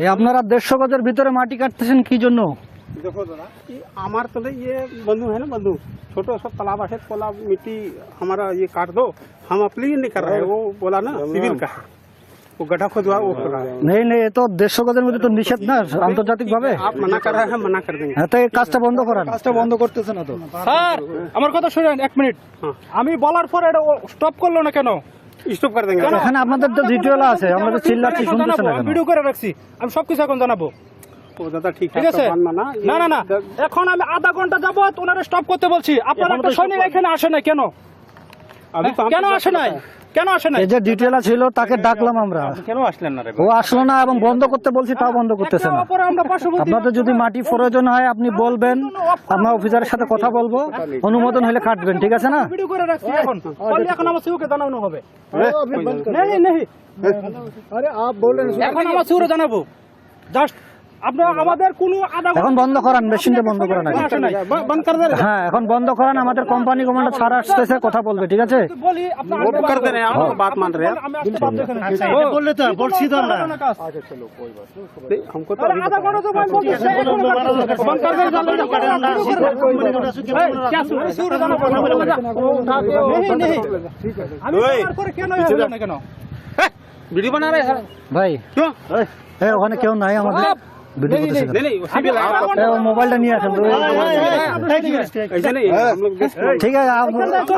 এই আপনারা 150 গজের ভিতরে মাটি কাটতেছেন কি জন্য? देखो जरा कि हमारे तले ये बंधु है ना, बंधु छोटा सा तालाब है, तालाब मिट्टी हमारा ये काट दो, हम अपने लिए नहीं कर रहे हैं, वो बोला ना सिविल का है, वो गड्ढा खोदवा वो कर रहा है। नहीं नहीं, ये तो 150 গজের মধ্যে তো নিষেধ না আন্তর্জাতিক ভাবে। आप मना कर रहे हैं, मना कर देंगे। হ্যাঁ, তো এই কাজটা বন্ধ করেন। কাজটা বন্ধ করতেছে না তো স্যার আমার কথা শুনেন 1 মিনিট। আমি বলার পর এটা স্টপ করলো না কেন? स्टॉप कर देंगे। এখানে আপনাদের তো রিচুয়াল আছে, আমরা তো চিল্লাচ্ছি শুনতেছেন না আমি কেন? ভিডিও করে রাখছি, আমি সবকিছু এখন জানাবো। वो दादा ठीक ঠিক है, আছে? तो मानना না না না, এখন আমি আধা ঘন্টা যাবত ওনারা স্টপ করতে বলছি, আপনারা একটা সৈনিক এখানে আসে না কেন? अभी तो हम কেন আসে নাই? কেন আসে নাই? এই যে ডিটেইল ছিল তাকে ডাকলাম আমরা, কেন আসলেন না রে? ও আসলো না এবং বন্ধ করতে বলছি তাও বন্ধ করতেছে না। অপরে আমরা পার্শ্ববর্তী আপনাদের যদি মাটি প্রয়োজন হয় আপনি বলবেন, আপনার অফিসারের সাথে কথা বলবো, অনুমোদন হলে কাটবেন, ঠিক আছে না? ভিডিও করে রাখছি এখন, বললে এখন আমার সিউকে জানানো হবে। नहीं नहीं, আরে আপ বল रहे हैं এখন আমার সিউরে জানাবো। জাস্ট আপনারা আমাদের কোনো আধা এখন বন্ধ করান, মেশিনটা বন্ধ করান আগে। আসে নাই। बंद कर दे रहे হ্যাঁ, এখন বন্ধ করান, আমাদের কোম্পানি কমান্ডার ছাড়া আসতেছে, কথা বলবে, ঠিক আছে? বলি আপনারা वो कर दे रहे हैं, आप बात मान रहे हैं। আমি আসতে বাধ্য এখানে। বললে তো বলছি তো আমরা। हमको तो अरे आधा घंटा तो मैं बोलते हैं, बंद कर दे, क्या सूर जाना पड़ा? नहीं नहीं, আমি তোমার করে কেন হলো না কেন? वीडियो बना रहे हैं ভাই क्यों? ওখানে কেউ নাই আমাদের ভিডিও করতেছে। नहीं नहीं, सिविल মোবাইলটা নিয়ে আসেন। ऐसे नहीं, हम लोग just ठीक है, आप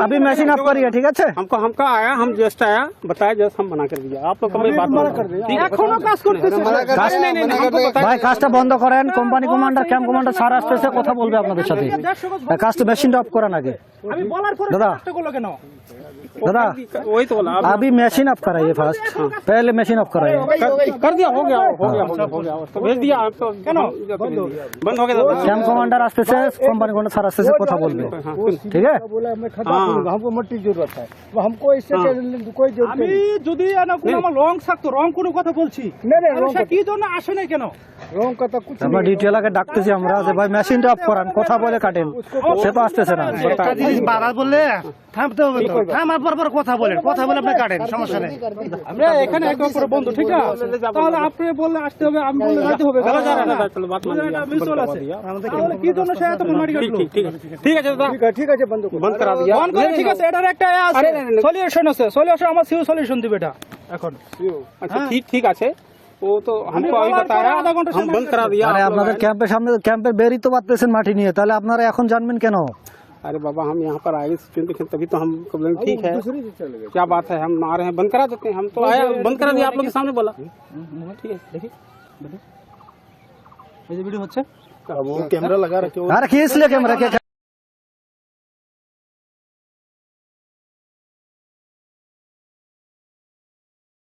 अभी मशीन ऑफ करिए, ठीक है? हमको आया, हम जस्ट आया, बताया जस्ट हम मना कर दिया, आप लोग कभी बात मना कर दिया। এখনো কাজ করতেছে। नहीं नहीं, हमको बताया ভাই কাজটা বন্ধ করেন, company commander camp commander sir আসতেছে, কথা বলবে আপনাদের সাথে। কাজটা মেশিনটা অফ করান আগে। আমি বলার পরে দাদা। কষ্ট করলো কেন? दादा वही तो बोला, अभी मशीन ऑफ कराइए फर्स्ट, पहले मशीन ऑफ कराइए। कर दिया, हो गया तो भेज दिया, आप तो बंद हो गया दादा। कैंप कमांडर আসতেছে, কোম্পানি কমান্ডার স্যার আসতেছে, কথা বলবে, ঠিক আছে? बोला मैं खत्म करूंगा, हमको मट्टी की जरूरत है, वो हमको इससे कोई जरूरत আমি नहीं। যদি না কোনো আমার রং থাকতো, রং কোনো কথা বলছি, नहीं नहीं, তাহলে সে কি জন্য আসে না কেন? रोंग का तो कुछ আমরা ডিটেইল আগে ডাকতেছি আমরা যে ভাই মেশিনটা অফ করান, কথা বলে কাটেন, সে তো আসতেছে না। বারবার বললে থামতে হবে তো, থামার পর কথা বলেন, কথা বলে আপনি কাটেন, সমস্যা নেই। আমরা এখানে এক অপরের বন্ধু, ঠিক আছে? তাহলে আপনি বললে আসতে হবে, আমি বললে যাইতে হবে। चलो जा रहा है, चलो बात मान लिया, মিউচুয়াল আছে। তাহলে কি জন্য সে এত মারি কাটলো? ठीक है दादा, ठीक है बंद करो। बंद करा दिया। বন্ধ করে, ঠিক আছে, এটার একটা আছে সলিউশন আছে, সলিউশন আমার সিউ সলিউশন দিবে এটা এখন। अच्छा ठीक আছে, वो तो हमको अभी बताया, हम बंद करा दिया। আরে আপনাদের ক্যাম্পের সামনে, ক্যাম্পের বেরই তো পারতেছেন মাটি নিয়ে, তাহলে আপনারা এখন জানবেন কেন? अरे बाबा, हम यहाँ पर आए तभी तो हम बोले ठीक है, क्या बात है, हम आ रहे हैं, बंद करा देते हैं। हम तो आया, बंद करा दिया, आप लोग के सामने बोला। ठीक है, देखिए এই যে ভিডিও হচ্ছে, वो कैमरा लगा रखे अरे खींच ले कैमरा के